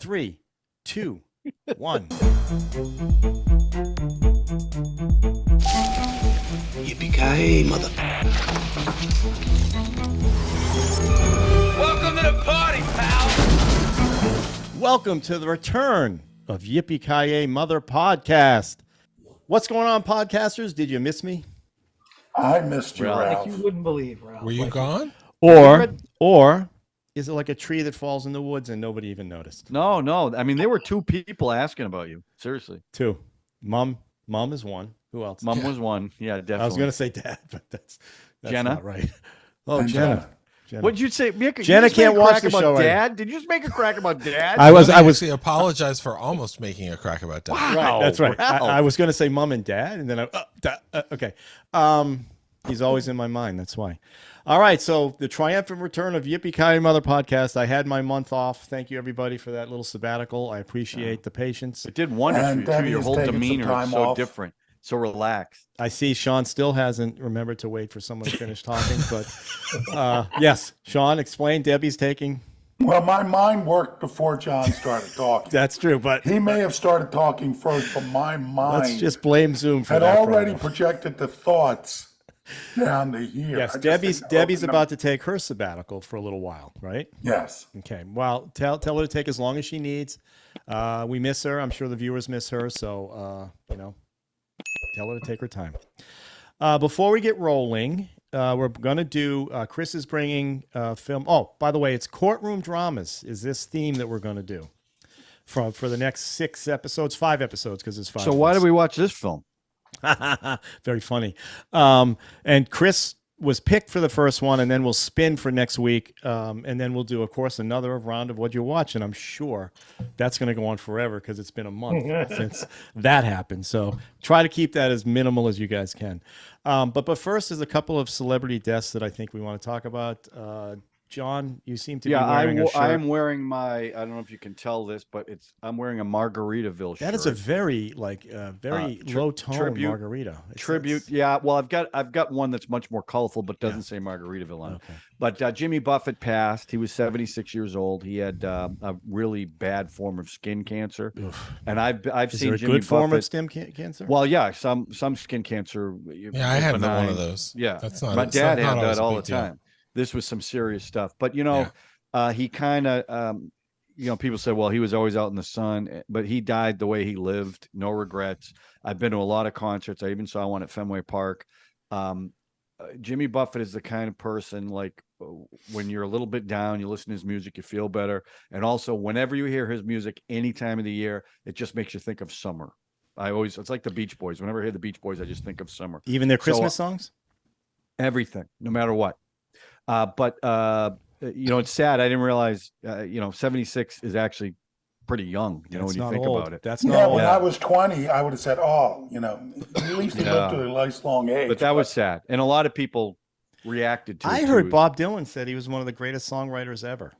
3, 2, 1. Yippee-Ki-Yay, mother. Welcome to the party, pal. Welcome to the return of Yippee-Ki-Yay Mother Podcast. What's going on, podcasters? Did you miss me? I missed you, Like Ralph. you wouldn't believe, Ralph. Were you gone? Or is it like a tree that falls in the woods and nobody even noticed? No. I mean, there were 2 people asking about you. Seriously. 2. Mom is 1. Who else? Mom was 1. Yeah, definitely. I was going to say Dad, but that's Jenna? not right. Oh, And Jenna. What did you say? Jenna can't watch the show. Dad? Did you just make a crack about Dad? I was actually apologize for almost making a crack about that. Wow. right. That's right. Wow. I was going to say Mom and Dad, and then okay. He's always in my mind. That's why. All right. So the triumphant return of Yippee-Ki-Yay Mother Podcast. I had my month off. Thank you, everybody, for that little sabbatical. I appreciate the patience. It did wonders for And you, too. Debbie Your is whole taking some demeanor time is so off. different, so relaxed. I see Sean still hasn't remembered to wait for someone to finish talking, but yes, Sean, explain. Debbie's taking. Well, my mind worked before John started talking. That's true, but He may have started talking first, but my mind let's just blame Zoom for had that. already problem. projected the thoughts down to here. Yes, I just think Debbie's open about to take her sabbatical for a little while, right? Yes. Okay. Well, tell her to take as long as she needs. We miss her. I'm sure the viewers miss her. So, tell her to take her time. Before we get rolling, we're going to do, Chris is bringing film. Oh, by the way, it's Courtroom Dramas is this theme that we're going to do for the next 5 episodes, because it's 5. So why did we watch this film? Very funny. And Chris was picked for the first one, and then we'll spin for next week. And then we'll do, of course, another round of what you watch. And I'm sure that's going to go on forever because it's been a month since that happened. So try to keep that as minimal as you guys can. But first, there's a couple of celebrity deaths that I think we want to talk about. John, you seem to be wearing a shirt. I am wearing my, I don't know if you can tell this, but I'm wearing a Margaritaville shirt. That is a very low tone tribute, margarita. Tribute. Yeah. Well, I've got one that's much more colorful, but doesn't say Margaritaville on it. Okay. But Jimmy Buffett passed. He was 76 years old. He had a really bad form of skin cancer. Oof. And I've Is seen there a Jimmy good form Buffett, of stem cancer? Well, yeah, some skin cancer. Yeah, I had one benign. of those. Yeah, That's not. my it's dad not had always that a all big the deal. time. This was some serious stuff, but he kind of, people say, well, he was always out in the sun, but he died the way he lived. No regrets. I've been to a lot of concerts. I even saw one at Fenway Park. Jimmy Buffett is the kind of person, like, when you're a little bit down, you listen to his music, you feel better. And also, whenever you hear his music, any time of the year, it just makes you think of summer. It's like the Beach Boys. Whenever I hear the Beach Boys, I just think of summer. Even their Christmas songs? Everything, no matter what. But it's sad. I didn't realize, 76 is actually pretty young, when you think about it. That's not Yeah, old. when I was 20, I would have said, at least he lived to a nice long age. But that was sad. And a lot of people reacted to it. I heard Bob Dylan said he was one of the greatest songwriters ever.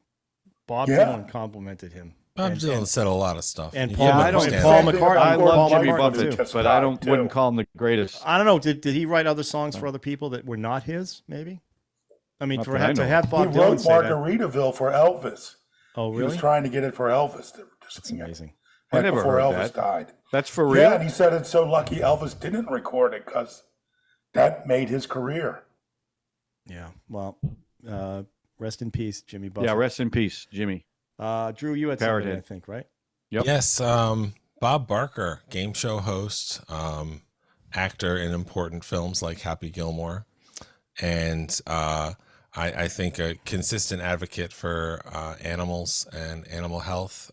Bob Dylan complimented him. Bob Dylan said a lot of stuff. And You Paul can't McCartney. understand Paul that. McCartney. I love Paul Jimmy McCartney Buffett, just but I died, wouldn't too. call him the greatest. I don't know. Did he write other songs for other people that were not his, maybe? I mean, Not to that I know. have Bob He Dylan wrote say that. Margaritaville for Elvis. Oh, He was really? trying to get it for Elvis. They were just That's amazing. I right never before heard Elvis that. died. That's for real? Yeah, and he said it's so lucky Elvis didn't record it because that made his career. Yeah. Well, rest in peace, Jimmy Buffett. Yeah, rest in peace, Jimmy. Drew, you had Parrot something, I head. think, right? Yep. Yes, Bob Barker, game show host, actor in important films like Happy Gilmore, and I think a consistent advocate for animals and animal health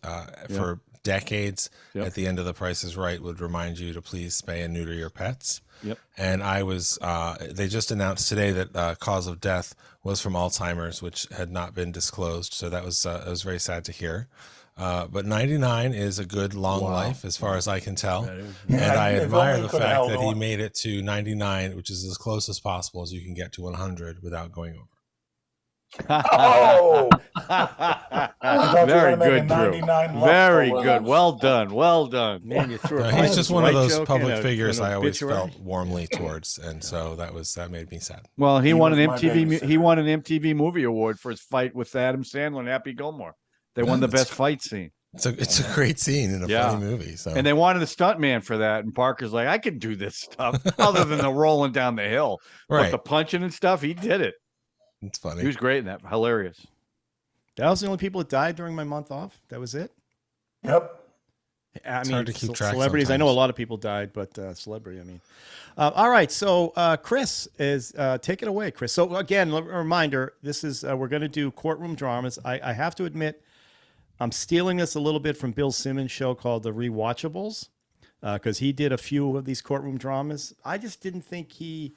for decades. Yep. At the end of The Price is Right would remind you to please spay and neuter your pets. Yep. And I was, they just announced today that cause of death was from Alzheimer's, which had not been disclosed. So that was it was very sad to hear. But 99 is a good long life as far as I can tell. And Yeah, I if admire only the could have fact held that he on. made it to 99, which is as close as possible as you can get to 100 without going over. Oh! I thought you Very were gonna make a good, Drew. 99 love Very for good. us. Well done. Well done. Man, you threw a He's just one of white those joke public in a- figures in an I always obituary. felt warmly towards, and so that made me sad. Well, he He won was an my MTV. babysitter. He won an MTV Movie Award for his fight with Adam Sandler and Happy Gilmore. They won the That's best fight scene. It's a great scene in a Yeah. funny movie. So And they wanted a stuntman for that, and Parker's like, I can do this stuff other than the rolling down the hill, but Right. the punching and stuff, he did it. It's funny. He was great in that. Hilarious. That was the only people that died during my month off. That was it. Yep. I It's mean, hard to keep track celebrities. I know a sometimes. lot of people died, but celebrity. I mean, all right. So Chris is take it away, Chris. So again, a reminder: this is we're going to do courtroom dramas. I have to admit, I'm stealing this a little bit from Bill Simmons' show called The Rewatchables, because he did a few of these courtroom dramas. I just didn't think he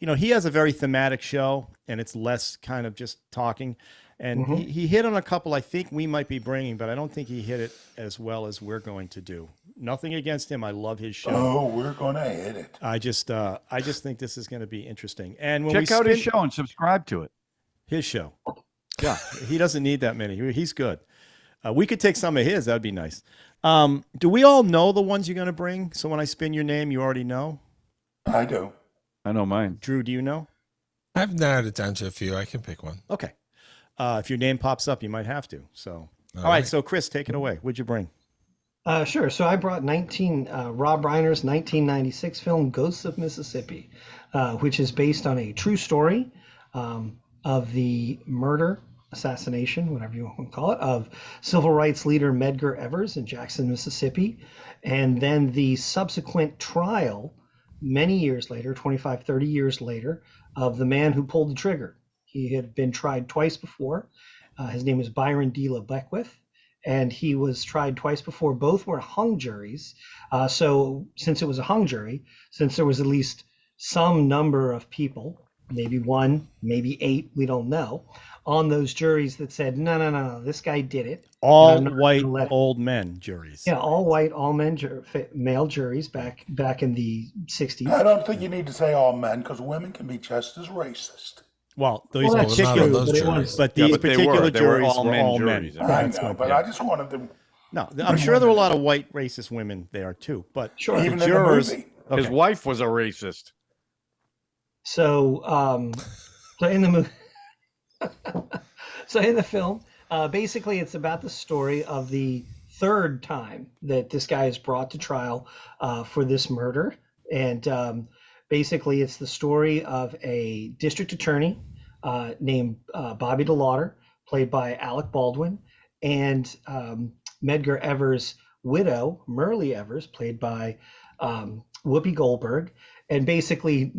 has a very thematic show, and it's less kind of just talking. And he hit on a couple I think we might be bringing, but I don't think he hit it as well as we're going to do. Nothing against him. I love his show. Oh, we're gonna hit it. I just think this is going to be interesting. And when Check out his show and subscribe to it. His show. Yeah. He doesn't need that many. He's good. We could take some of his. That'd be nice. Do we all know the ones you're going to bring? So when I spin your name, you already know? I do. I know mine. Drew, do you know? I've narrowed it down to a few. I can pick one. Okay. If your name pops up, you might have to. So, all right. So Chris, take it away. What'd you bring? Sure. So I brought Rob Reiner's 1996 film Ghosts of Mississippi, which is based on a true story of the murder, assassination, whatever you want to call it, of civil rights leader Medgar Evers in Jackson, Mississippi, and then the subsequent trial many years later, 25, 30 years later, of the man who pulled the trigger. He had been tried twice before. His name was Byron D. LeBeckwith, and he was tried twice before. Both were hung juries. So since it was a hung jury, since there was at least some number of people, maybe one, maybe 8, we don't know, on those juries that said, no, this guy did it. All white old men juries. Yeah, all white, all men, male juries back in the 60s. I don't think you need to say all men, because women can be just as racist. Well, these that's particular, true, those juries. but these particular they were juries all were men all juries. men. I That's know, my but point. I just wanted to. No, I'm sure there were a lot of white racist women there too. But Sure. Even the in the jurors, movie. okay. His wife was a racist. So, so in the movie, so in the film, basically it's about the story of the third time that this guy is brought to trial for this murder. And basically it's the story of a district attorney named Bobby DeLauder, played by Alec Baldwin, and Medgar Evers' widow, Merle Evers, played by Whoopi Goldberg. And basically,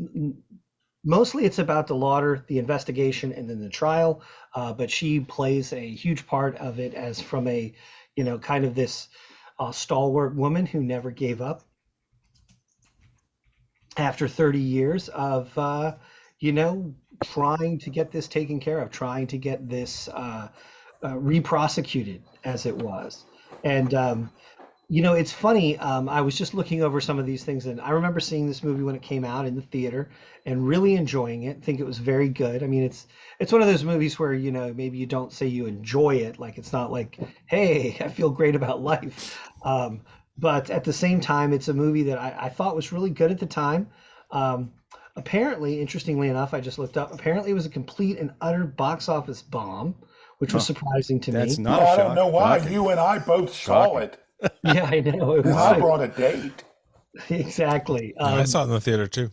mostly it's about DeLauder, the investigation, and then the trial. But she plays a huge part of it as from a, kind of this stalwart woman who never gave up after 30 years of, trying to get this taken care of, trying to get this re-prosecuted as it was. And, it's funny. I was just looking over some of these things, and I remember seeing this movie when it came out in the theater and really enjoying it. I think it was very good. I mean, it's one of those movies where, maybe you don't say you enjoy it. Like, it's not like, hey, I feel great about life. But at the same time, it's a movie that I thought was really good at the time. Apparently, interestingly enough, I just looked up, apparently it was a complete and utter box office bomb, which was surprising to me. That's not Well, a I don't shock. know why. Shocking. You and I both saw it. Yeah, I know. It And was I brought a date. exactly. I saw it in the theater too.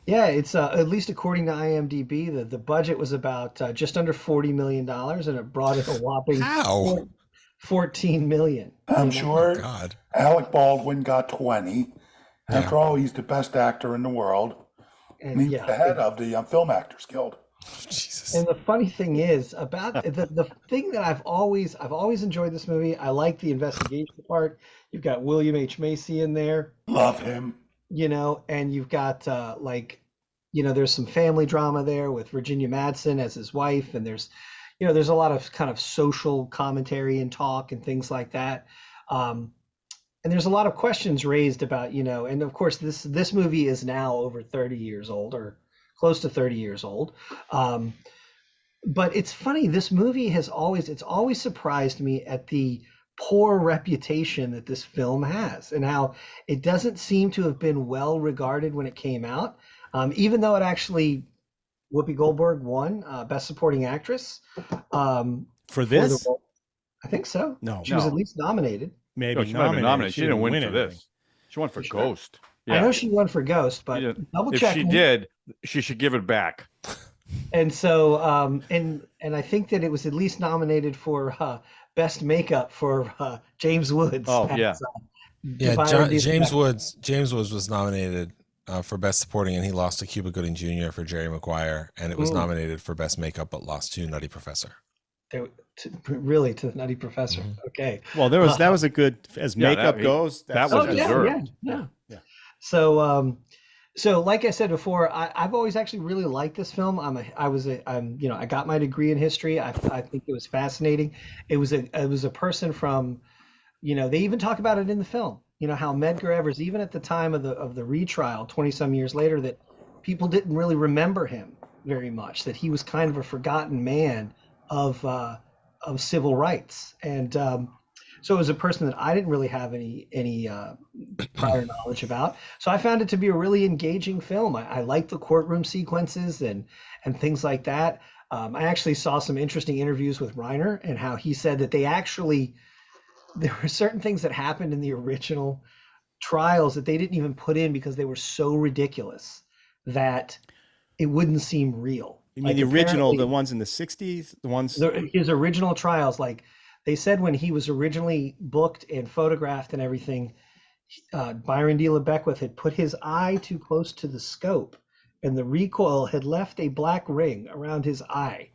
Yeah, it's at least according to IMDb, the budget was about just under $40 million, and it brought in a whopping How? 14 million. I'm sure God. Alec Baldwin got 20. After all, he's the best actor in the world. And he's the head of the Film Actors Guild. Jesus. And the funny thing is about the thing that I've always enjoyed this movie. I like the investigation part. You've got William H Macy in there, Love him. and you've got there's some family drama there with Virginia Madsen as his wife, and there's a lot of kind of social commentary and talk and things like that. And there's a lot of questions raised about, and of course this movie is now over 30 years old, or close to 30 years old. But it's funny, this movie it's always surprised me at the poor reputation that this film has, and how it doesn't seem to have been well regarded when it came out, even though it actually, Whoopi Goldberg won Best Supporting Actress For this? the role. I think so. No. She was No. at least nominated. Maybe No, she might have been nominated. She didn't win for anything. this. She won for Sure. Ghost. I know she won for Ghost, but double if check she me. did, she should give it back. And so, and I think that it was at least nominated for best makeup for James Woods. Oh, yeah. James Woods was nominated for best supporting, and he lost to Cuba Gooding Jr. for Jerry Maguire, and it was nominated for best makeup, but lost to Nutty Professor. Really, to the Nutty Professor. Okay. Well, that was a good, as makeup goes. That was deserved. Yeah. So, so like I said before, I've always actually really liked this film. I got my degree in history. I think it was fascinating. It was a person from, they even talk about it in the film. How Medgar Evers, even at the time of the retrial, 20 some years later, that people didn't really remember him very much. That he was kind of a forgotten man of civil rights, and so it was a person that I didn't really have any prior knowledge about. So I found it to be a really engaging film. I liked the courtroom sequences and things like that. I actually saw some interesting interviews with Reiner, and how he said that there were certain things that happened in the original trials that they didn't even put in because they were so ridiculous that it wouldn't seem real. You mean the original, the ones in the 60s? His original trials, like they said when he was originally booked and photographed and everything, Byron D. LeBeckwith had put his eye too close to the scope, and the recoil had left a black ring around his eye.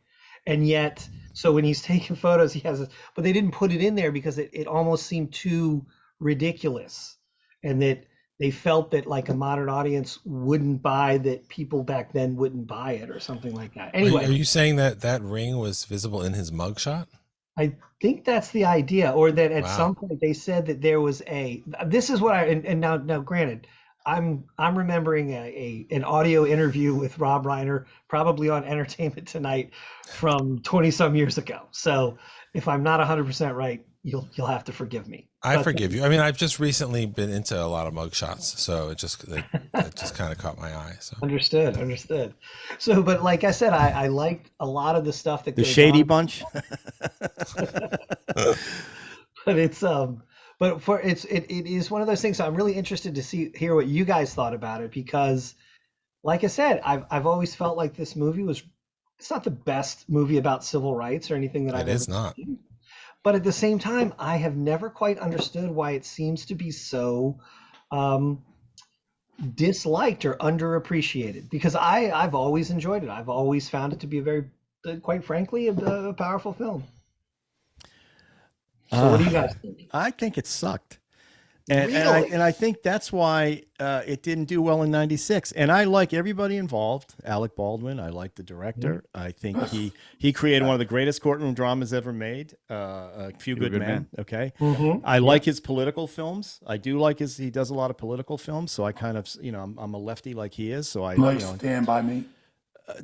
And yet, so when he's taking photos, he has but they didn't put it in there because it almost seemed too ridiculous, and that they felt that like a modern audience wouldn't buy, that people back then wouldn't buy it or something like that. Anyway, are you saying that ring was visible in his mugshot? I think that's the idea, or that at some point they said that there was this is what and now granted, I'm remembering an audio interview with Rob Reiner, probably on Entertainment Tonight from 20 some years ago. So if I'm not 100% right, you'll have to forgive me. I forgive you. I mean, I've just recently been into a lot of mugshots, so it just kind of caught my eye. So understood. So, but like I said, I liked a lot of the stuff that the Shady Bunch. But it's it is one of those things. So I'm really interested to hear what you guys thought about it, because, like I said, I've always felt like this movie it's not the best movie about civil rights or anything that I've ever seen. But at the same time, I have never quite understood why it seems to be so disliked or underappreciated, because I've always enjoyed it. I've always found it to be quite frankly, a powerful film. So what do you guys think? I think it sucked. And Really? I think that's why it didn't do well in '96. And I like everybody involved. Alec Baldwin, I like the director. I think he created one of the greatest courtroom dramas ever made. A Few Good Men. Okay. I like his political films. I do like he does a lot of political films. So I kind of, I'm a lefty like he is. So Stand By Me.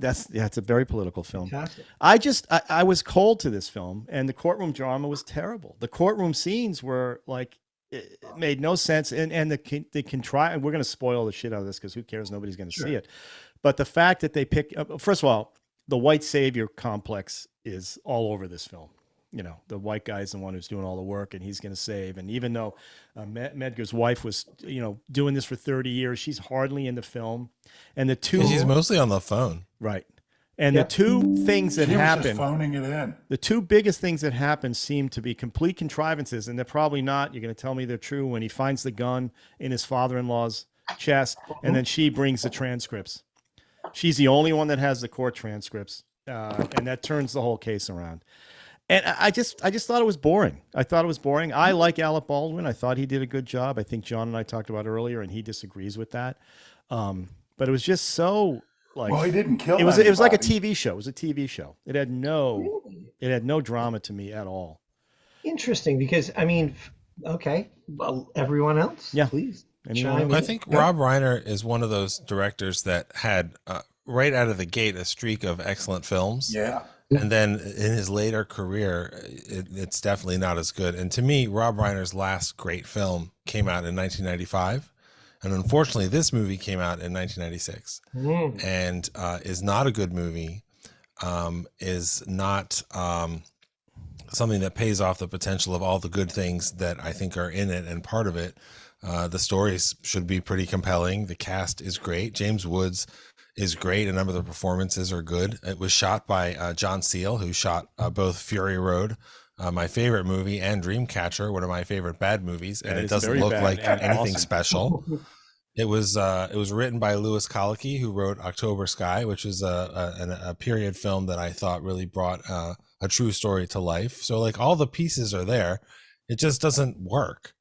It's a very political film. Fantastic. I was cold to this film, and the courtroom drama was terrible. The courtroom scenes were like, it made no sense, and the contrive. We're going to spoil the shit out of this because who cares? Nobody's going to see it. But the fact that they pick, first of all, the white savior complex is all over this film. The white guy's the one who's doing all the work, and he's going to save. And even though Medgar's wife was, doing this for 30 years, she's hardly in the film. And she's mostly on the phone, right? And the two things that happen, just phoning it in. The two biggest things that happen seem to be complete contrivances, and they're probably not. You're going to tell me they're true. When he finds the gun in his father-in-law's chest, and then she brings the transcripts. She's the only one that has the court transcripts, and that turns the whole case around. And I just thought it was boring. I thought it was boring. I like Alec Baldwin. I thought he did a good job. I think John and I talked about it earlier, and he disagrees with that. But it was just so like. Well, he didn't kill. It was like a TV show. It was a TV show. It had no drama to me at all. Interesting, because I mean, okay, well, everyone else, please. I think Rob Reiner is one of those directors that had right out of the gate a streak of excellent films. Yeah. And then in his later career, it's definitely not as good. And to me, Rob Reiner's last great film came out in 1995. And unfortunately, this movie came out in 1996 and is not a good movie, is not something that pays off the potential of all the good things that I think are in it and part of it. The stories should be pretty compelling. The cast is great. James Woods is great. A number of the performances are good. It was shot by John Seale, who shot both Fury Road, my favorite movie, and Dreamcatcher, one of my favorite bad movies, and it doesn't look like anything special. It was written by Louis Colicky, who wrote October Sky, which is a period film that I thought really brought a true story to life. So like all the pieces are there, it just doesn't work.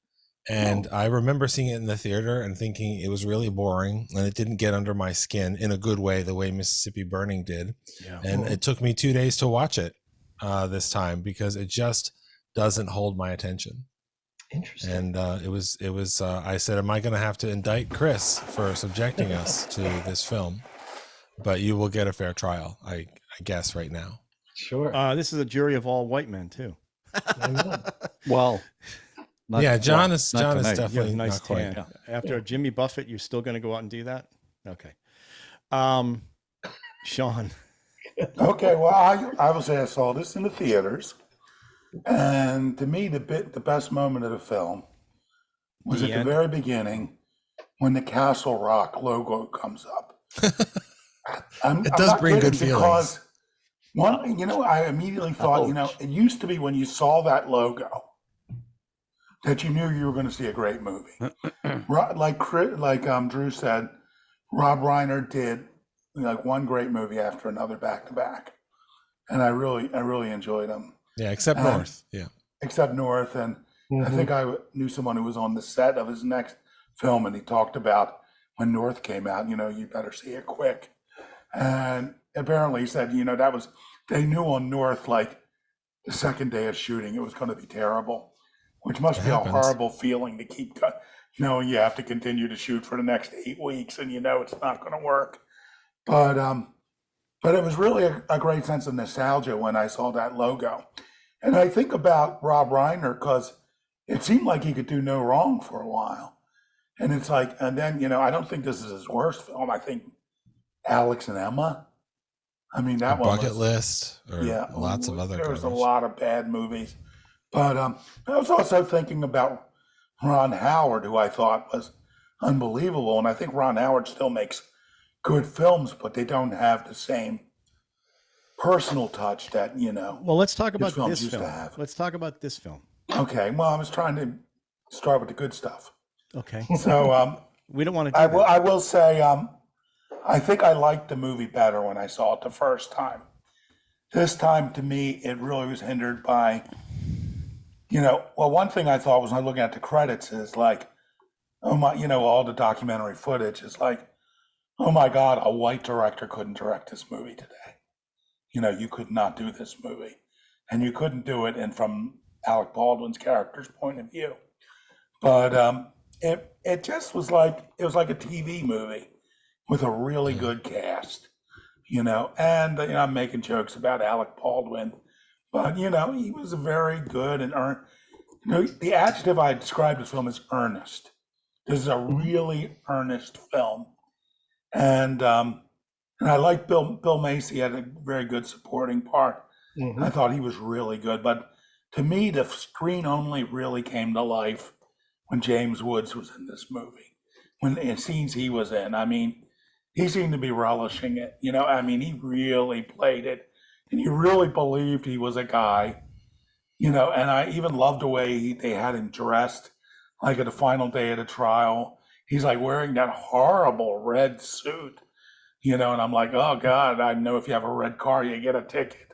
And I remember seeing it in the theater and thinking it was really boring, and it didn't get under my skin in a good way, the way Mississippi Burning did. Yeah. And it took me 2 days to watch it this time because it just doesn't hold my attention. Interesting. And it was I said, am I going to have to indict Chris for subjecting us to this film? But you will get a fair trial, I guess, right now. Sure. This is a jury of all white men too. Well, John is definitely nice not quite. tan. After Jimmy Buffett, you're still going to go out and do that? Okay. Sean. Okay, well, I will say I saw this in the theaters, and to me, the best moment of the film was at the very beginning when the Castle Rock logo comes up. It does bring good feelings. I immediately thought, it used to be when you saw that logo that you knew you were going to see a great movie. Like Drew said, Rob Reiner did like one great movie after another back to back, and I really enjoyed them. Yeah, except North. Yeah, except North, and I think I knew someone who was on the set of his next film, and he talked about when North came out. You better see it quick. And apparently, he said, they knew on North like the second day of shooting it was going to be terrible. Which must be a horrible feeling to keep knowing you have to continue to shoot for the next 8 weeks and it's not going to work. But it was really a great sense of nostalgia when I saw that logo. And I think about Rob Reiner because it seemed like he could do no wrong for a while. And it's like, and then, I don't think this is his worst film. I think Alex and Emma. I mean, that one Bucket List, or lots of other. There was a lot of bad movies. But I was also thinking about Ron Howard, who I thought was unbelievable. And I think Ron Howard still makes good films, but they don't have the same personal touch that, Well, let's talk about this used film. to have. Let's talk about this film. Okay. Well, I was trying to start with the good stuff. Okay. So we don't want to do that. I will say I think I liked the movie better when I saw it the first time. This time, to me, it really was hindered by... one thing I thought was when I was looking at the credits is like, oh my, all the documentary footage is like, oh my God, a white director couldn't direct this movie today. You could not do this movie. And you couldn't do it from Alec Baldwin's character's point of view. But it just was like, it was like a TV movie with a really good cast, and I'm making jokes about Alec Baldwin. But, he was very good and the adjective I described this film is earnest. This is a really earnest film. And I like Bill Macy had a very good supporting part. Mm-hmm. I thought he was really good. But to me, the screen only really came to life when James Woods was in this movie. When the scenes he was in, I mean, he seemed to be relishing it. He really played it. And you really believed he was a guy, and I even loved the way they had him dressed, like at the final day of the trial. He's like wearing that horrible red suit, and I'm like, oh God, I know if you have a red car, you get a ticket.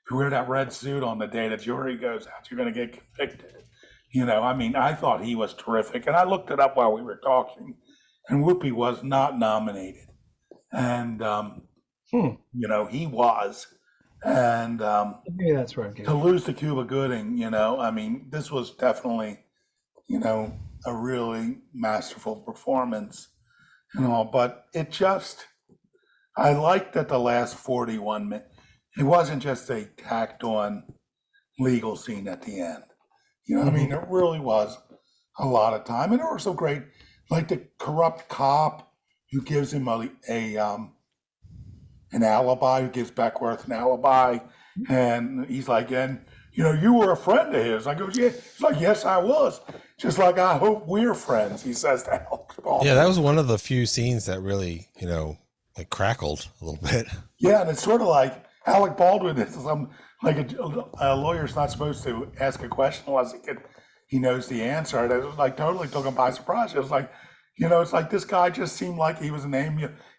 If you wear that red suit on the day the jury goes out, you're going to get convicted. I thought he was terrific. And I looked it up while we were talking, and Whoopi was not nominated. And, he was. And that's right. To lose to Cuba Gooding, this was definitely, a really masterful performance and all. But it just, I liked that the last 41 minutes, it wasn't just a tacked on legal scene at the end. It really was a lot of time. And it was so great, like the corrupt cop who gives him an alibi, who gives Beckworth an alibi. And he's like, and you were a friend of his. I go, yeah. He's like, yes, I was. Just like, I hope we're friends, he says to Alec Baldwin. Yeah, that was one of the few scenes that really, like crackled a little bit. Yeah, and it's sort of like Alec Baldwin is a lawyer's not supposed to ask a question unless he knows the answer. And it was like totally took him by surprise. It was like, it's like this guy just seemed like he was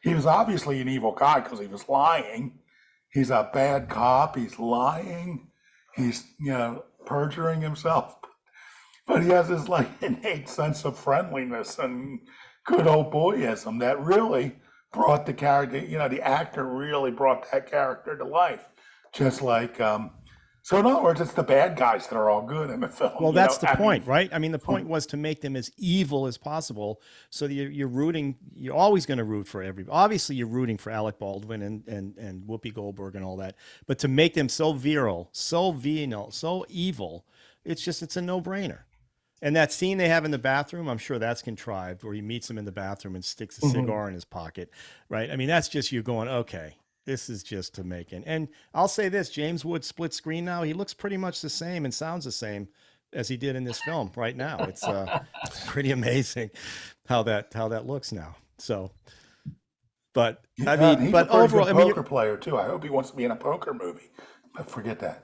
he was obviously an evil guy because he was lying. He's a bad cop. He's lying. He's, perjuring himself. But he has this like innate sense of friendliness and good old boyism that really brought the character, the actor really brought that character to life. Just like, so in other words, it's the bad guys that are all good in the film. Well, that's the point, right? I mean, the point was to make them as evil as possible. So you're always going to root for everybody. Obviously, you're rooting for Alec Baldwin and Whoopi Goldberg and all that. But to make them so virile, so venal, so evil, it's a no-brainer. And that scene they have in the bathroom, I'm sure that's contrived, where he meets him in the bathroom and sticks a cigar in his pocket, right? I mean, that's just you going, okay, this is just to make it. And I'll say this, James Woods split screen now, he looks pretty much the same and sounds the same as he did in this film right now. It's pretty amazing how that looks now. So, but I mean, he's but a pretty overall, good I mean, poker player too. I hope he wants to be in a poker movie, but forget that.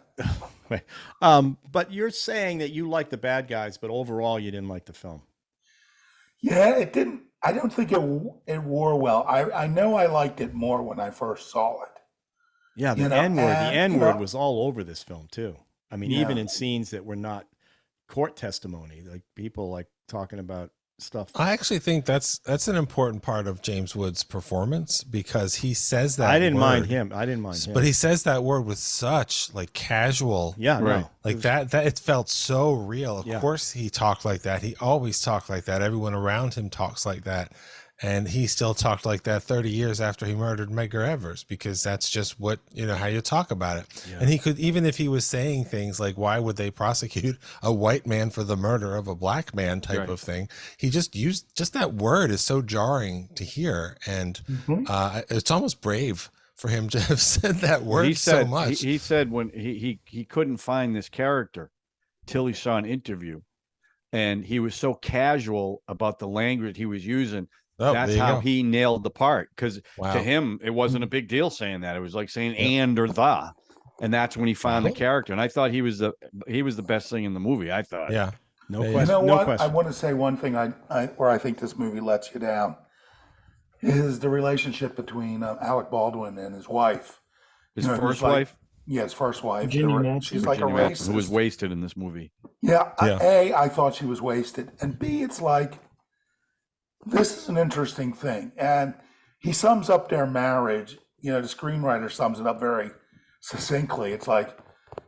Right. But you're saying that you like the bad guys, but overall you didn't like the film. Yeah, it didn't. I don't think it wore well. I know I liked it more when I first saw it. Yeah, the N-word was all over this film too. I mean, even in scenes that were not court testimony, like people like talking about stuff. I actually think that's an important part of James Woods' performance because he says that. I didn't mind word, him, but he says that word with such like casual. Yeah, right. Like that it felt so real. Of course, he talked like that. He always talked like that. Everyone around him talks like that, and he still talked like that 30 years after he murdered Medgar Evers because that's just what how you talk about it. Yeah. And he could, even if he was saying things like, "Why would they prosecute a white man for the murder of a black man?" type of thing. He just used that word is so jarring to hear, and it's almost brave for him to have said that word so much. He said when he couldn't find this character till he saw an interview, and he was so casual about the language he was using. Oh, that's how he nailed the part, because to him it wasn't a big deal saying that. It was like saying and or the, and that's when he found the character. And I thought he was the best thing in the movie. I thought. Yeah, no question. You know no what? question. I want to say one thing. Where I think this movie lets you down is the relationship between Alec Baldwin and his wife. His first wife. Yeah, his first wife. She's like a Virginia racist who was wasted in this movie. Yeah. A, I thought she was wasted, and B, it's like. This is an interesting thing, and he sums up their marriage. The screenwriter sums it up very succinctly. It's like,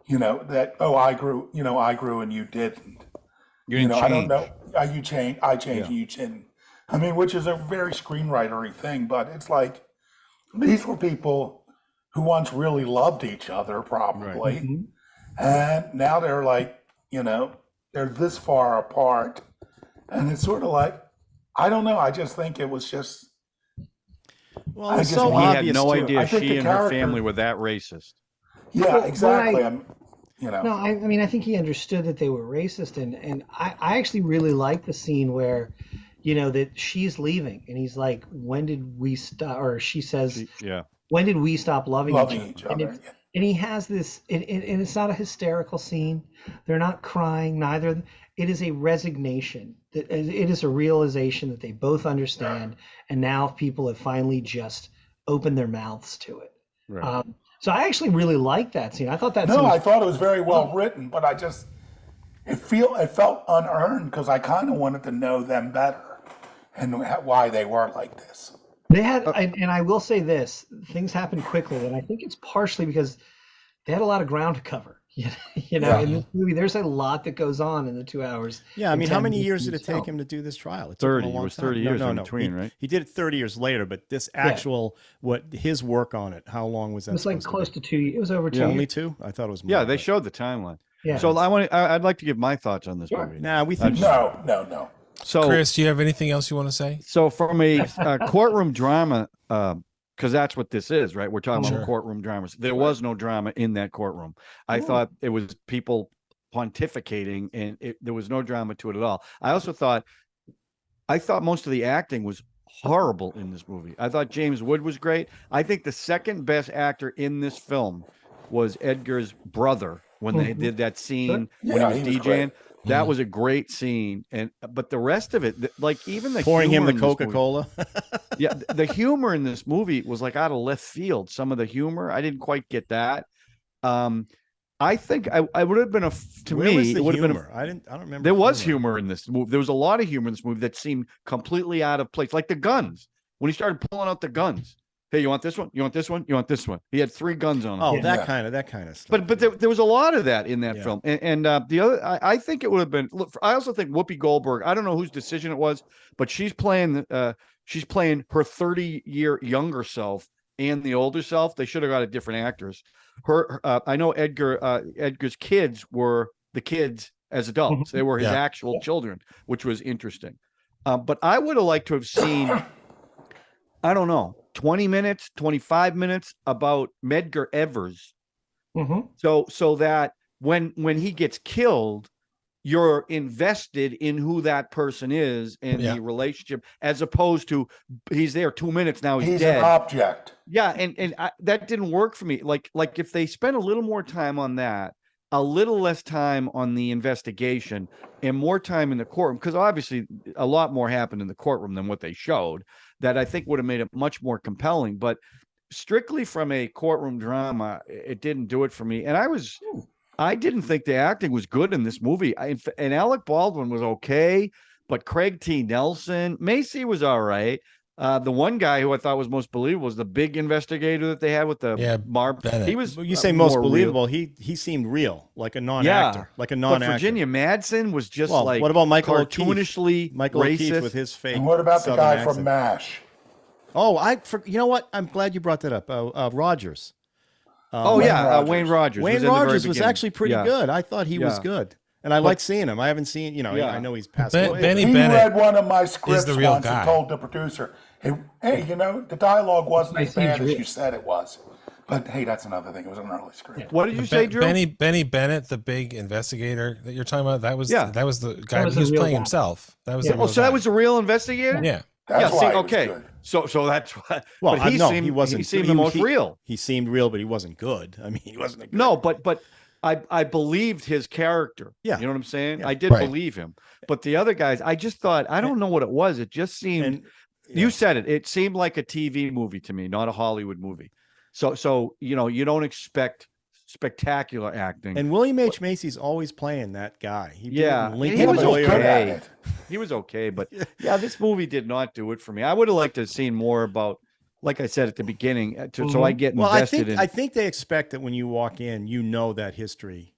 that I grew and you didn't. You didn't change. I don't know. You changed. I changed. And you didn't. I mean, which is a very screenwritery thing, but it's like these were people who once really loved each other, probably, and now they're like, they're this far apart, and it's sort of like. I don't know. I just think it was just. Well, he had no idea she and her family were that racist. Yeah, exactly. No, I mean, I think he understood that they were racist, and I actually really like the scene where, that she's leaving, and he's like, "When did we stop?" Or she says, "When did we stop loving each other?" And he has this, and it's not a hysterical scene. They're not crying, neither. It is a resignation. It is a realization that they both understand, and now people have finally just opened their mouths to it. Right. So I actually really liked that scene. I thought that. I thought it was very well written, but it felt unearned because I kind of wanted to know them better and why they were like this. They had, and I will say this: things happened quickly, and I think it's partially because they had a lot of ground to cover. In this movie, there's a lot that goes on in the 2 hours. Yeah, I mean, how many years did it take him to do this trial? It 30. It was 30 years in between, right? He did it 30 years later, but this actual his work on it, how long was that? It was like close to 2 years. It was over 2 years. Only 2? I thought it was more. Yeah, they showed the timeline. Yeah. So I'd like to give my thoughts on this movie. Nah, we think no. So, Chris, do you have anything else you want to say? So from a courtroom drama because that's what this is, right? We're talking Sure. about courtroom dramas. There was no drama in that courtroom. I thought it was people pontificating, and there was no drama to it at all. I thought most of the acting was horrible in this movie. I thought James Wood was great. I think the second best actor in this film was Edgar's brother when they did that scene when he was DJing. Great. That was a great scene, but the rest of it, like even the pouring him humor the in this movie- Coca-Cola. yeah, the humor in this movie was like out of left field. Some of the humor, I didn't quite get that. I think I would have been Where was it the would have been humor? I don't remember. there was humor in this movie. There was a lot of humor in this movie that seemed completely out of place, like the guns when he started pulling out the guns. Hey, you want this one? You want this one? You want this one? He had 3 guns on him. Oh, that kind of stuff. But there was a lot of that in that film, and the other, I think it would have been. Look, I also think Whoopi Goldberg. I don't know whose decision it was, but she's playing her 30-year younger self and the older self. They should have got a different actors. I know Edgar's kids were the kids as adults. They were his actual children, which was interesting. But I would have liked to have seen, I don't know, 20 minutes, 25 minutes about Medgar Evers. So that when he gets killed, you're invested in who that person is and the relationship, as opposed to he's there 2 minutes, now he's dead. An object. Yeah, and that didn't work for me. Like if they spent a little more time on that, a little less time on the investigation, and more time in the courtroom, because obviously a lot more happened in the courtroom than what they showed, that I think would have made it much more compelling. But strictly from a courtroom drama, it didn't do it for me. And I didn't think the acting was good in this movie. And Alec Baldwin was okay, but Craig T. Nelson, Macy was all right. The one guy who I thought was most believable was the big investigator that they had with the Marb. Bennett. He was. You say most believable. He seemed real, like a non-actor, like a non-actor. But Virginia Madsen was just like, what about Michael cartoonishly O'Keefe? Michael racist. O'Keefe with his fake. And what about the Southern guy accent? from MASH? Oh, you know what? I'm glad you brought that up. Rogers. Wayne Rogers. Wayne Rogers was actually pretty good. I thought he was good. And I like seeing him. I haven't seen, I know he's passed away. Benny He Bennett read one of my scripts the real once guy. and told the producer, hey, the dialogue wasn't as bad as you said it was. But hey, that's another thing. It was an early script. What did you say, Drew? Benny Bennett, the big investigator that you're talking about, that was the guy was who was the real playing guy. himself. That was the real So guy. that was a real investigator? Yeah. That's why it was okay. good. So that's why. Well, but he wasn't. He seemed the most real. He seemed real, but he wasn't good. I mean, he wasn't a good. No, but I believed his character. Yeah. You know what I'm saying? Yeah. I did believe him. But the other guys, I just thought, I don't know what it was. It just seemed, you said it. It seemed like a TV movie to me, not a Hollywood movie. So you don't expect spectacular acting. And William H. Macy's always playing that guy. He He was okay. He was okay, but this movie did not do it for me. I would have liked to have seen more about, like I said at the beginning, so I get invested in. I think they expect that when you walk in, you know that history.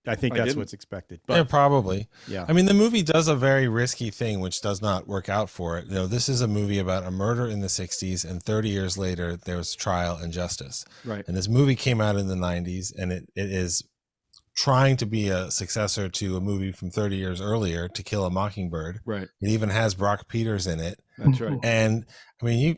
I think that's what's expected. But Yeah, probably. Yeah. I mean, the movie does a very risky thing, which does not work out for it. This is a movie about a murder in the 60s, and 30 years later, there was trial and justice. Right. And this movie came out in the 90s, and it is trying to be a successor to a movie from 30 years earlier, To Kill a Mockingbird. Right. It even has Brock Peters in it. That's right. And I mean,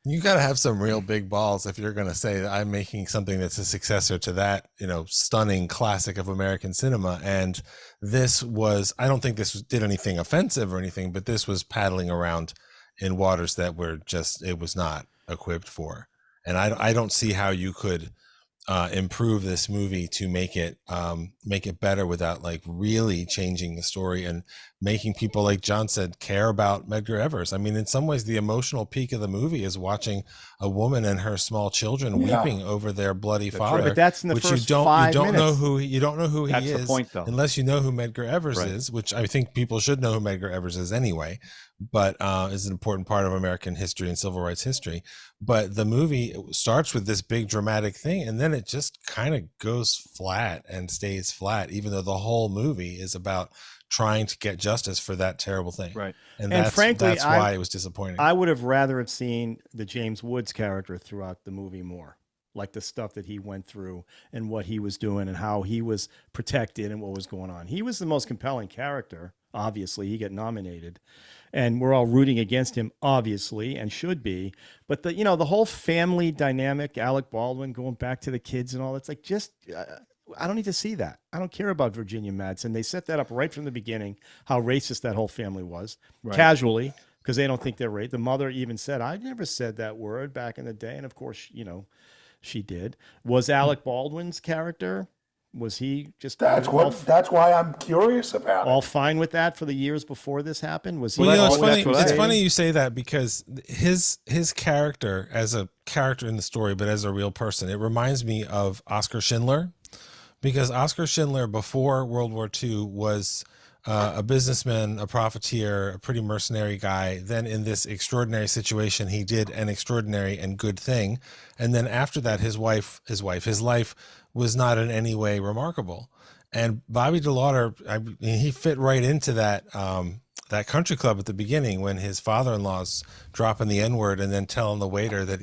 you got to have some real big balls if you're going to say that I'm making something that's a successor to that, stunning classic of American cinema. And this was, I don't think this did anything offensive or anything, but this was paddling around in waters that were it was not equipped for. And I don't see how you could improve this movie to make it better without like really changing the story and making people, like John said, care about Medgar Evers. I mean, in some ways, the emotional peak of the movie is watching a woman and her small children weeping over their bloody father. But that's in the first 5 minutes. You don't know who he is, the point, though. unless you know who Medgar Evers is, which I think people should know who Medgar Evers is anyway, but is an important part of American history and civil rights history. But the movie starts with this big dramatic thing, and then it just kind of goes flat and stays flat, even though the whole movie is about trying to get justice for that terrible thing. Right. And frankly, that's why it was disappointing. I would have rather have seen the James Woods character throughout the movie more. like the stuff that he went through and what he was doing and how he was protected and what was going on. He was the most compelling character. Obviously, he got nominated, and we're all rooting against him, obviously, and should be. But the whole family dynamic, Alec Baldwin going back to the kids and all that's like just. I don't need to see that. I don't care about Virginia Madsen. They set that up right from the beginning, how racist that whole family was, casually, because they don't think they're racist. The mother even said, I never said that word back in the day. And of course, she did. Was Alec Baldwin's character, was he just That's why I'm curious about all it. fine with that for the years before this happened? Was he? Well, it's funny you say that, because his character as a character in the story, but as a real person, it reminds me of Oskar Schindler. Because Oskar Schindler, before World War II, was a businessman, a profiteer, a pretty mercenary guy. Then in this extraordinary situation, he did an extraordinary and good thing. And then after that, his life was not in any way remarkable. And Bobby DeLauder, he fit right into that that country club at the beginning when his father-in-law's dropping the N-word and then telling the waiter that,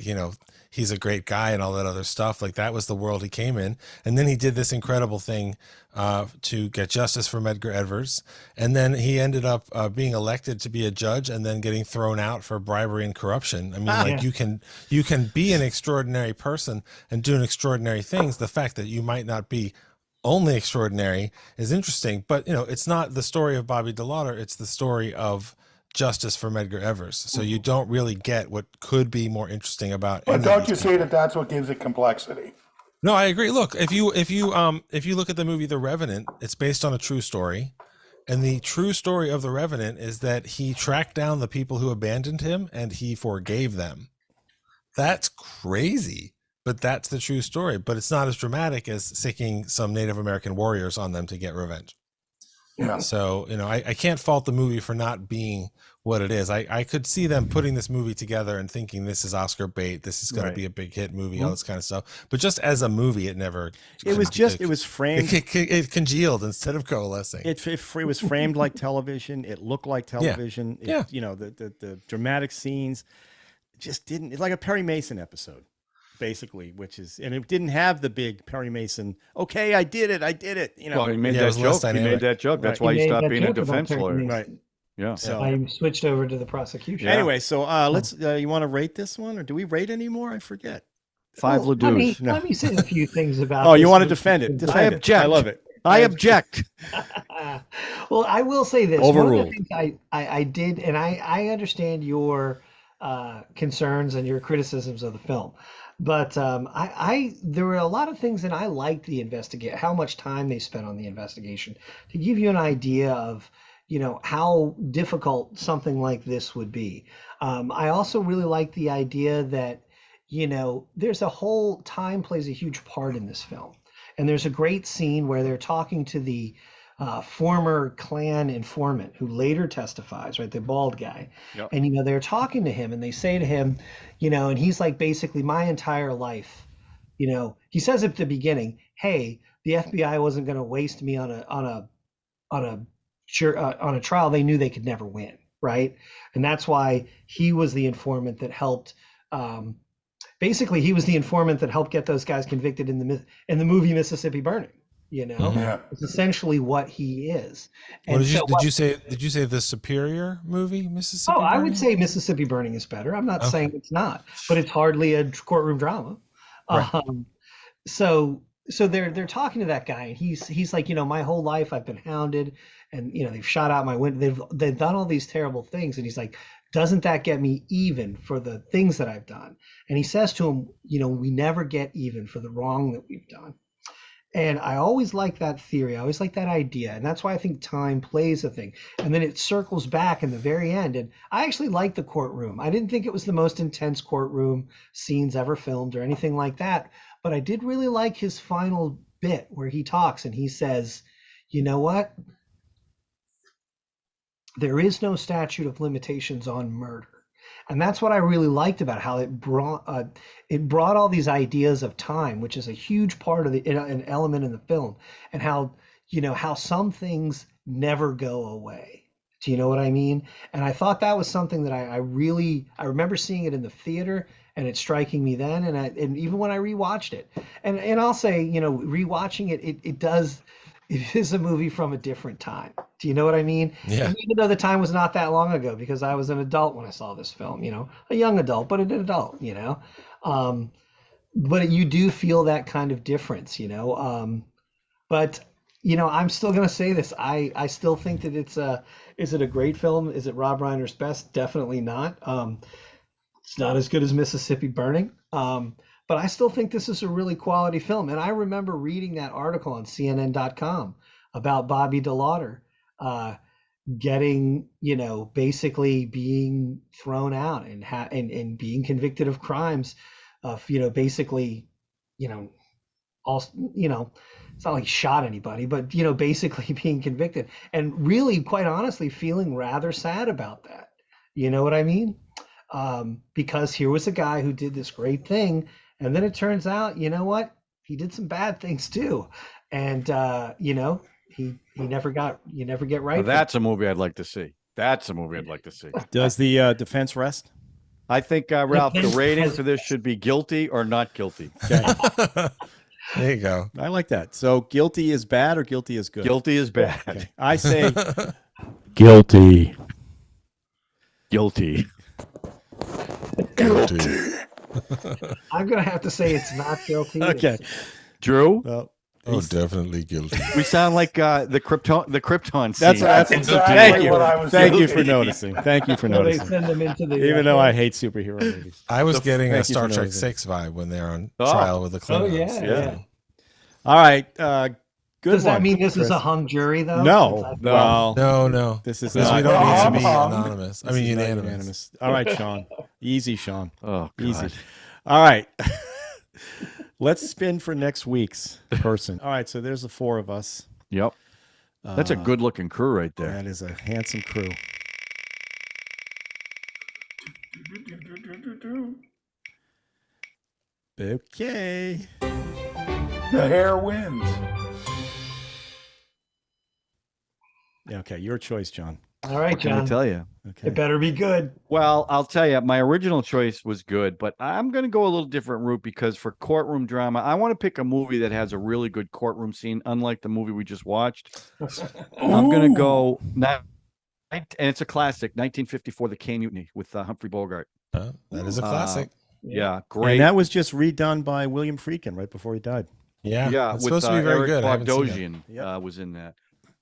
he's a great guy and all that other stuff. Like, that was the world he came in. And then he did this incredible thing to get justice for Medgar Evers. And then he ended up being elected to be a judge and then getting thrown out for bribery and corruption. I mean, you can be an extraordinary person and doing extraordinary things. The fact that you might not be only extraordinary is interesting, but it's not the story of Bobby DeLauder. It's the story of justice for Medgar Evers. So you don't really get what could be more interesting about. But don't you see that that's what gives it complexity? No, I agree. Look, if you look at the movie The Revenant, it's based on a true story. And the true story of The Revenant is that he tracked down the people who abandoned him and he forgave them. That's crazy, but that's the true story. But it's not as dramatic as sicking some Native American warriors on them to get revenge. Yeah. So, I can't fault the movie for not being what it is. I could see them putting this movie together and thinking this is Oscar bait. This is going to be a big hit movie, all this kind of stuff. But just as a movie, it never. It was framed. It congealed instead of coalescing. It was framed like television. It looked like television. Yeah. The dramatic scenes just didn't. It's like a Perry Mason episode, basically, and it didn't have the big Perry Mason. Okay, I did it. Well, he made that joke. He made that joke. That's why he stopped being a defense lawyer. Right. Yeah. So I switched over to the prosecution. Anyway, so let's. You want to rate this one, or do we rate anymore? I forget. 5 Ladouche. Let me say a few things about. Oh, you want to defend it? I object. I love it. I object. Well, I will say this. Overruled. One of the things I did, and I understand your concerns and your criticisms of the film. But there were a lot of things that I liked the investigate, how much time they spent on the investigation, to give you an idea of, how difficult something like this would be. I also really like the idea that, there's a whole time plays a huge part in this film. And there's a great scene where they're talking to the former Klan informant who later testifies, right? The bald guy. Yep. And, they're talking to him and they say to him, and he's like, basically my entire life, he says at the beginning, hey, the FBI wasn't going to waste me on a trial they knew they could never win. Right. And that's why he was the informant that helped, basically he was the informant that helped get those guys convicted in the movie Mississippi Burning. It's essentially what he is. And did you say the superior movie Mississippi Burning? I would say Mississippi Burning is better. I'm not saying it's not, but it's hardly a courtroom drama. Right. So they're talking to that guy, and he's like, my whole life I've been hounded, and they've shot out my window. They've done all these terrible things, and he's like, doesn't that get me even for the things that I've done? And he says to him, we never get even for the wrong that we've done. And I always like that theory. I always like that idea. And that's why I think time plays a thing. And then it circles back in the very end. And I actually like the courtroom. I didn't think it was the most intense courtroom scenes ever filmed or anything like that. But I did really like his final bit where he talks and he says, you know what? There is no statute of limitations on murder. And that's what I really liked about how it brought all these ideas of time, which is a huge part of an element in the film, and how some things never go away. Do you know what I mean? And I thought that was something that I remember seeing it in the theater, and it's striking me then, and even when I rewatched it, and I'll say, rewatching it is a movie from a different time. Do you know what I mean? Yeah. And even though the time was not that long ago, because I was an adult when I saw this film, a young adult, but an adult, but you do feel that kind of difference, but I'm still going to say this. I still think that is it a great film? Is it Rob Reiner's best? Definitely not. It's not as good as Mississippi Burning. But I still think this is a really quality film. And I remember reading that article on CNN.com about Bobby DeLauder getting, basically being thrown out and being convicted of crimes of, basically, also, it's not like he shot anybody, but, basically being convicted and really, quite honestly, feeling rather sad about that. You know what I mean? Because here was a guy who did this great thing. And then it turns out, you know what? He did some bad things too. And, you never get right. Now, that's a movie I'd like to see. Does the defense rest? I think, Ralph, the rating for this should be guilty or not guilty. Okay. There you go. I like that. So guilty is bad or guilty is good? Guilty is bad. Okay. I say guilty. Guilty. I'm going to have to say it's not guilty. Okay. Drew? Oh, definitely guilty. We sound like the Krypton scene. That's exactly what I was Thank you thinking. for noticing. Thank you for They noticing. send them into the Even though I hate superhero movies. I was getting a Thank you Star for Trek noticing. 6 vibe when they're on trial with the Klingons. yeah. All right. Good Does that one, mean this Chris. is a hung jury, though? No. Well, No. this is Because not. we don't need to be Wrong. anonymous. I This mean, is not unanimous. All right, Sean. Easy, Sean. Oh, God. Easy. All right. Let's spin for next week's person. All right. So there's the four of us. Yep. That's a good-looking crew right there. That is a handsome crew. Okay. The hair wins. Yeah, okay. Your choice, John. All right, Can I John. tell you? Okay. It better be good. Well, I'll tell you, my original choice was good, but I'm going to go a little different route because for courtroom drama, I want to pick a movie that has a really good courtroom scene, unlike the movie we just watched. I'm going to go, and it's a classic, 1954, The Cane Mutiny with Humphrey Bogart. That is a classic. Yeah, great. And that was just redone by William Friedkin right before he died. Yeah. Yeah, It's with supposed to be very Eric good. I haven't seen it. Bogosian Yep. was in that.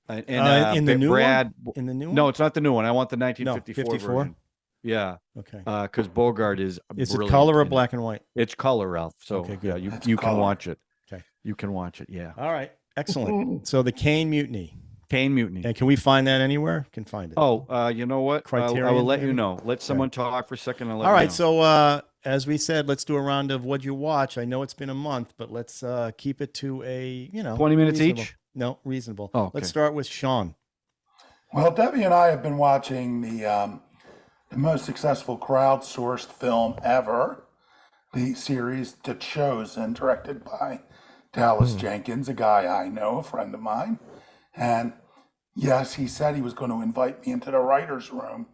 In the new Brad, one? In the new one? No, it's not the new one. I want the 1954 54? version. Yeah, Okay. because Bogart is Is it brilliant color or in it. black and white? It's color, Ralph. So Okay, good. yeah, It's you can color. watch it. Okay. You can watch it. Yeah, All right. Excellent. So the Cane Mutiny. Cane Mutiny. And can we find that anywhere? Can find it. Oh, you know what? I Criterion, will let you maybe? know. Let someone talk for a second. And let All me right. know. So as we said, let's do a round of what you watch. I know it's been a month, but let's keep it to a 20 minutes reasonable. each? No, reasonable. Oh, okay. Let's start with Sean. Well, Debbie and I have been watching the most successful crowdsourced film ever, the series The Chosen, directed by Dallas Jenkins, a guy I know, a friend of mine. And yes, he said he was going to invite me into the writer's room,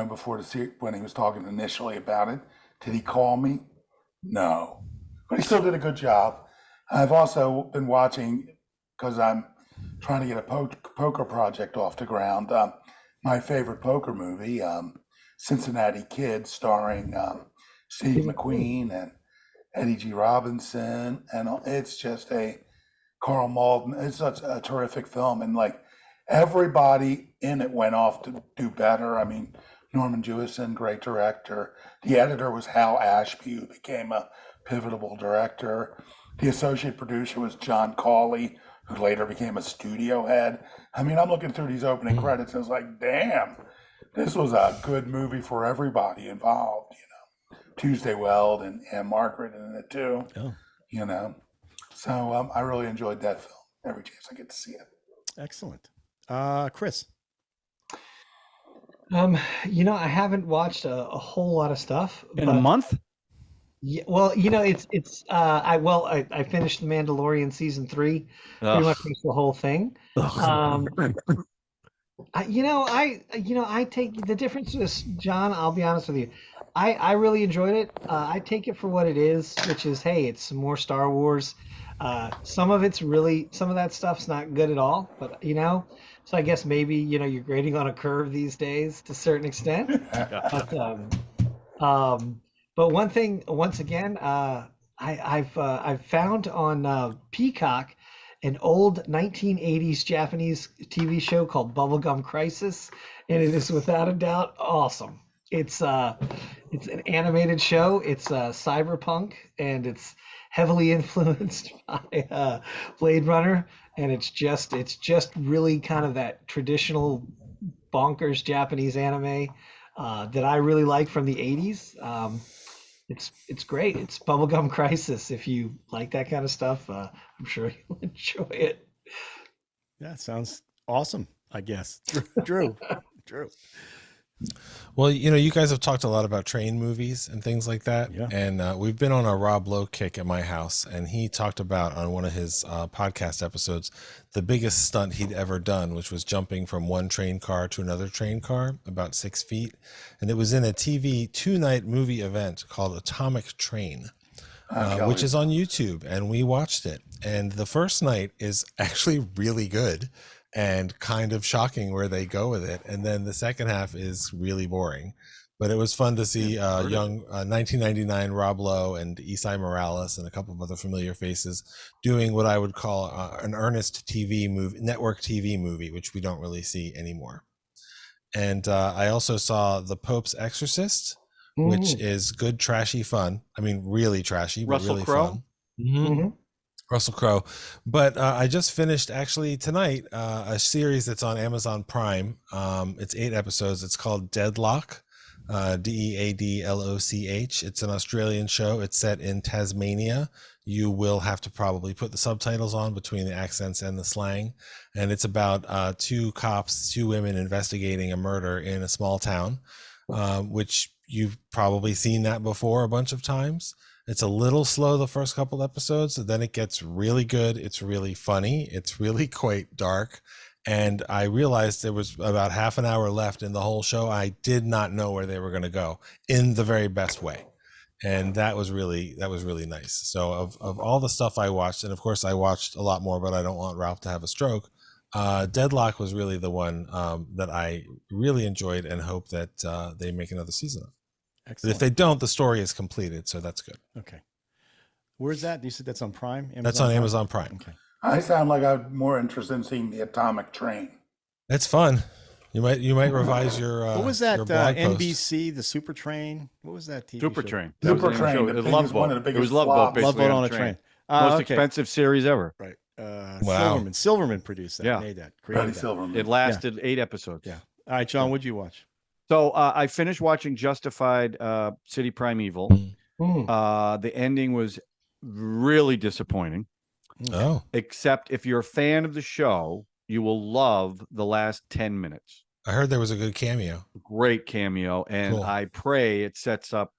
before when he was talking initially about it. Did he call me? No. But he still did a good job. I've also been watching, because I'm trying to get a poker project off the ground, my favorite poker movie, Cincinnati Kid, starring Steve McQueen and Eddie G. Robinson. And it's just Carl Malden. It's such a terrific film. And everybody in it went off to do better. I mean, Norman Jewison, great director. The editor was Hal Ashby, who became a pivotal director. The associate producer was John Cawley, who later became a studio head. I mean, I'm looking through these opening credits and it's like, damn, this was a good movie for everybody involved, Tuesday Weld and Anne Margaret in it too, So I really enjoyed that film. Every chance I get to see it. Excellent. Chris. I haven't watched a whole lot of stuff in a month. Yeah, well, I finished The Mandalorian season 3, pretty much finished the whole thing. I take the difference is, John, I'll be honest with you. I really enjoyed it. I take it for what it is, which is, hey, it's some more Star Wars. Some of that stuff's not good at all, but so I guess maybe you're grading on a curve these days to a certain extent. But um, but one thing, once again, I've found on Peacock an old 1980s Japanese TV show called Bubblegum Crisis, and it is without a doubt awesome. It's an animated show. It's cyberpunk, and it's heavily influenced by Blade Runner, and it's just really kind of that traditional bonkers Japanese anime that I really like from the 80s. It's great. It's Bubblegum Crisis. If you like that kind of stuff, I'm sure you'll enjoy it. Yeah, sounds awesome, I guess. Drew. Well, you guys have talked a lot about train movies and things like that. Yeah. And we've been on a Rob Lowe kick at my house, and he talked about on one of his podcast episodes the biggest stunt he'd ever done, which was jumping from one train car to another train car about 6 feet. And it was in a TV 2-night movie event called Atomic Train, which is on YouTube. And we watched it. And the first night is actually really good and kind of shocking where they go with it. And then the second half is really boring. But it was fun to see young 1999 Rob Lowe and Isai Morales and a couple of other familiar faces doing what I would call an earnest TV movie, network TV movie, which we don't really see anymore. And I also saw The Pope's Exorcist, which is good, trashy fun. I mean, really trashy, but Russell really Crowe? fun. Mm-hmm. Russell Crowe. But I just finished actually tonight a series that's on Amazon Prime. It's 8 episodes. It's called Deadlock, Deadloch. It's an Australian show. It's set in Tasmania. You will have to probably put the subtitles on between the accents and the slang. And it's about 2 cops, 2 women investigating a murder in a small town, which you've probably seen that before a bunch of times. It's a little slow the first couple episodes, and then it gets really good. It's really funny. It's really quite dark. And I realized there was about half an hour left in the whole show. I did not know where they were going to go in the very best way. And that was really nice. So of all the stuff I watched, and of course I watched a lot more, but I don't want Ralph to have a stroke. Deadlock was really the one that I really enjoyed and hope that they make another season of. But if they don't, the story is completed, so that's good. Okay. Where's that? You said that's on Prime? That's on Amazon Prime. Okay. I sound like I'm more interested in seeing the Atomic Train. It's fun. You might revise your what was that your blog post. NBC, the Super Train? What was that TV Super show? Train. Super That was the Train. show. The It was thing Love is one of Boat. the It was biggest Love Boat, flops. basically. Love Boat on a Train. Most Okay. expensive series ever. Right. Wow. Silverman produced that. Yeah. Made that. Freddie Created that. Silverman. It lasted 8 episodes. Yeah. All right, John, what'd you watch? So I finished watching Justified City Primeval. The ending was really disappointing. Oh, Except if you're a fan of the show, you will love the last 10 minutes. I heard there was a good cameo. Great cameo, and Cool. I pray it sets up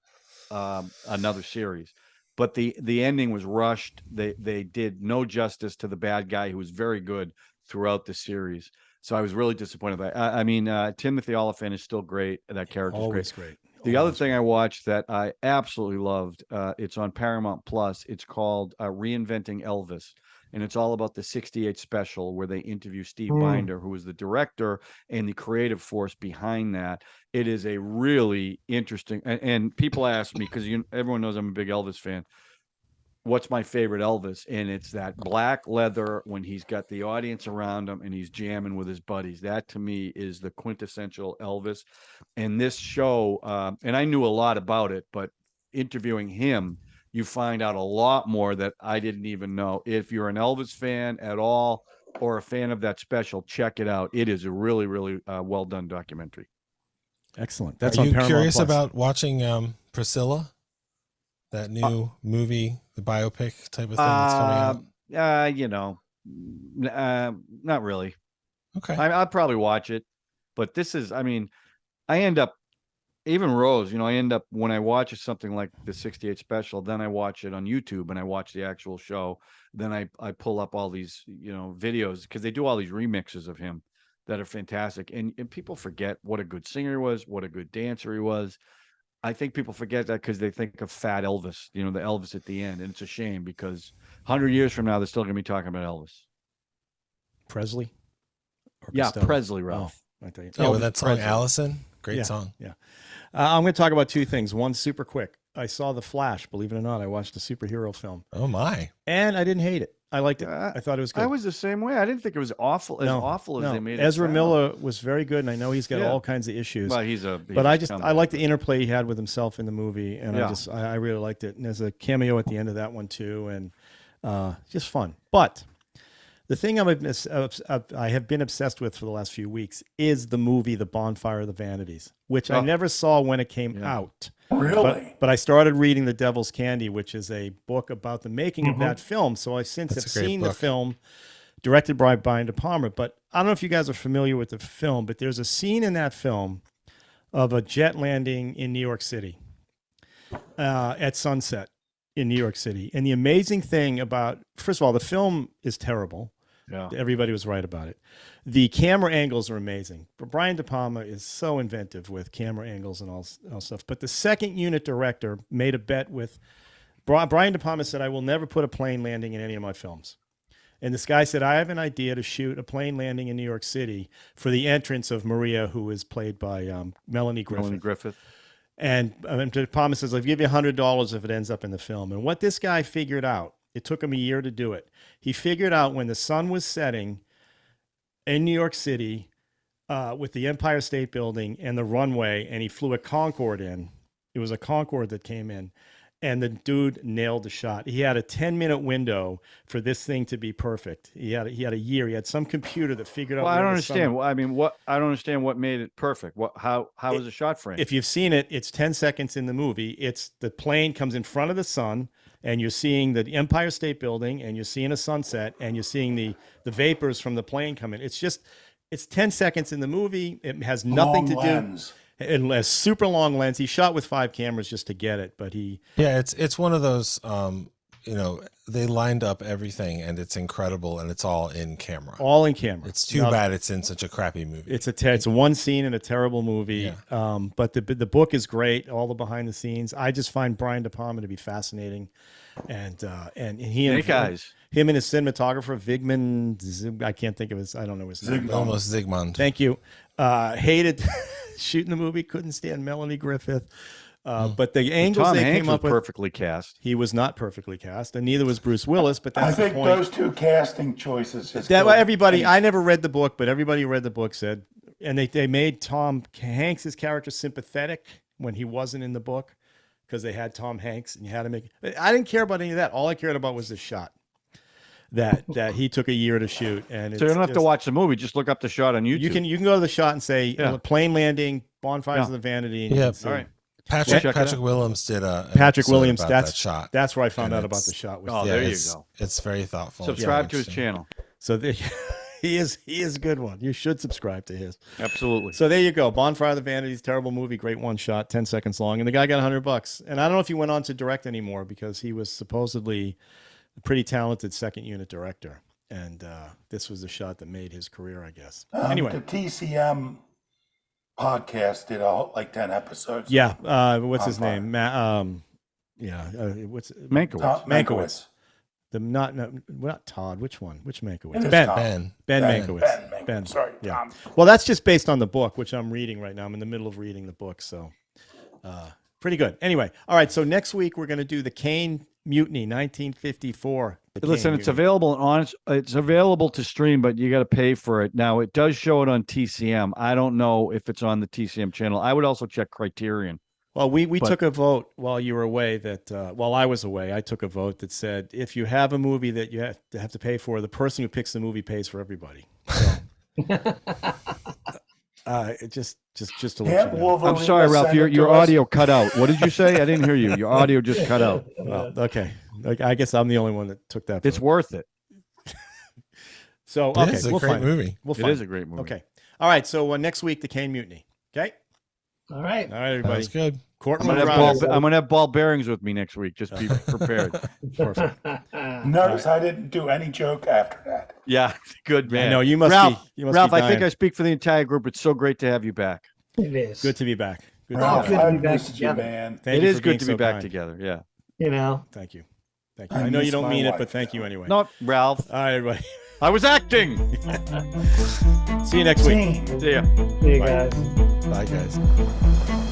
another series. But the ending was rushed. They did no justice to the bad guy, who was very good throughout the series. So I was really disappointed by it. I mean, Timothy Olyphant is still great. That character is Always great. great. The other Always thing I watched that I absolutely loved, it's on Paramount Plus. It's called Reinventing Elvis, and it's all about the '68 special where they interview Steve Binder, who was the director and the creative force behind that. It is a really interesting, and people ask me, because everyone knows I'm a big Elvis fan, what's my favorite Elvis? And it's that black leather when he's got the audience around him and he's jamming with his buddies. That to me is the quintessential Elvis. And this show, and I knew a lot about it, but interviewing him, you find out a lot more that I didn't even know. If you're an Elvis fan at all or a fan of that special, check it out. It is a really, really well done documentary. Excellent. That's Are on you Paramount curious Plus. about watching Priscilla? That new movie, the biopic type of thing that's coming out? Not really. Okay. I'll probably watch it, but this is, I mean, I end up, even Rose, I end up, when I watch something like the '68 special, then I watch it on YouTube and I watch the actual show. Then I pull up all these, videos, because they do all these remixes of him that are fantastic. And people forget what a good singer he was, what a good dancer he was. I think people forget that because they think of Fat Elvis, the Elvis at the end, and it's a shame because 100 years from now they're still going to be talking about Elvis. Presley? Or Yeah, Costello? Presley, Ralph. I tell you. Yeah, with Elvis that song, Presley. Allison. Great Yeah, song. Yeah. I'm going to talk about two things. One, super quick. I saw The Flash, believe it or not. I watched a superhero film. Oh, my. And I didn't hate it. I liked it. I thought it was good. I was the same way. I didn't think it was awful as they made it. Ezra sound. Miller was very good, and I know he's got Yeah. all kinds of issues. Well, But I like the interplay he had with himself in the movie, and Yeah. I really liked it. And there's a cameo at the end of that one too, and just fun. But the thing I have been obsessed with for the last few weeks is the movie The Bonfire of the Vanities, which I never saw when it came out. Really? But I started reading The Devil's Candy, which is a book about the making of that film. So I since That's have a great seen book. the film, directed by Brian De Palma. But I don't know if you guys are familiar with the film, but there's a scene in that film of a jet landing in New York City at sunset in New York City. And the amazing thing about, first of all, the film is terrible. Yeah. Everybody was right about it. The camera angles are amazing. But Brian De Palma is so inventive with camera angles and all stuff. But the second unit director made a bet with Brian De Palma said, I will never put a plane landing in any of my films. And this guy said, I have an idea to shoot a plane landing in New York City for the entrance of Maria, who is played by Melanie Griffith. And De Palma says, I'll give you $100 if it ends up in the film. And what this guy figured out, it took him a year to do it. He figured out when the sun was setting in New York City with the Empire State Building and the runway, and he flew a Concorde in. It was a Concorde that came in, and the dude nailed the shot. He had a 10-minute window for this thing to be perfect. He had a year. He had some computer that figured out. Well, I don't where the understand. sun- I don't understand what made it perfect. How was the shot frame? If you've seen it, it's 10 seconds in the movie. It's the plane comes in front of the sun, and you're seeing the Empire State Building, and you're seeing a sunset, and you're seeing the vapors from the plane come in. It's 10 seconds in the movie. It has nothing Long to lens. do. And a super long lens. He shot with 5 cameras just to get it, but It's one of those, they lined up everything and it's incredible and it's all in camera. all in camera. It's too bad it's in such a crappy movie. It's one scene in a terrible movie. Yeah. But the book is great. All the behind the scenes. I just find Brian De Palma to be fascinating, and he and Snake Eyes. him and his cinematographer Vigman. I can't think of his. I don't know his name. Almost Zygmunt. Thank you. Hated shooting the movie. Couldn't stand Melanie Griffith. But the angles Tom they Hanks came was up with. perfectly cast. He was not perfectly cast, and neither was Bruce Willis. But I that's the think point. those two casting choices just That killed everybody, any- I never read the book, but everybody who read the book said, and they made Tom Hanks' character sympathetic when he wasn't in the book because they had Tom Hanks and you had to make. I didn't care about any of that. All I cared about was the shot that he took a year to shoot, and So you don't have to watch the movie. Just look up the shot on YouTube. You can go to the shot and say plane landing, bonfires Yeah. of the vanity. And you Yeah. can see. All right. Patrick Williams did a Patrick episode Williams. about That's that shot. That's where I found And out about it's- the shot. Oh, there you it's, go. It's very thoughtful. It's Subscribe to his interesting. channel. So he is a good one. You should subscribe to his. Absolutely. So there you go. Bonfire of the Vanities, terrible movie, great one shot, 10 seconds long. And the guy got $100. And I don't know if he went on to direct anymore because he was supposedly a pretty talented second unit director. And this was the shot that made his career, I guess. Anyway. The TCM podcast did like 10 episodes. Yeah. What's his Bonfire. name? What's Mankiewicz. Mankiewicz. Not Todd. Which one? Which Mankiewicz? It is Ben. Tom. Ben. Ben Ben. Mankiewicz. Ben. Sorry, Yeah. Tom. Well, that's just based on the book, which I'm reading right now. I'm in the middle of reading the book, so pretty good. Anyway, all right. So next week we're going to do the Kane Mutiny, 1954. The Listen, Kane it's Mutiny. available it's available to stream, but you got to pay for it. Now it does show it on TCM. I don't know if it's on the TCM channel. I would also check Criterion. Well, we took a vote while you were away that while I was away, I took a vote that said if you have a movie that you have to pay for, the person who picks the movie pays for everybody. So, just to let Can't you know. Wolverine I'm sorry, Ralph. send it Your to us? audio cut out. What did you say? I didn't hear you. Your audio just cut out. Well, okay. I guess I'm the only one that took that. It's vote. worth it. So It okay, is a we'll great find movie. We'll It find is a great movie. Okay. All right. So next week, the Kane Mutiny. Okay. All right. All right, everybody. That's good. Courtroom I'm drama. gonna have ball bearings with me next week. Just be prepared. Perfect. Notice I didn't do any joke after that. Yeah, good man. I know you must Ralph, be. You must Ralph, be I think dying. I speak for the entire group. It's so great to have you back. It is. Good to be back. Good Ralph, good to job. be I've back missed you, together. man. Thank It you is for good being to be so back kind. together. Yeah. You know, Thank you. Thank you. I I know you miss don't my mean it, wife, but thank you though. anyway. No, Ralph. All right, everybody. I was acting. See you next week. Team. See ya. see you Bye. guys. Bye, guys.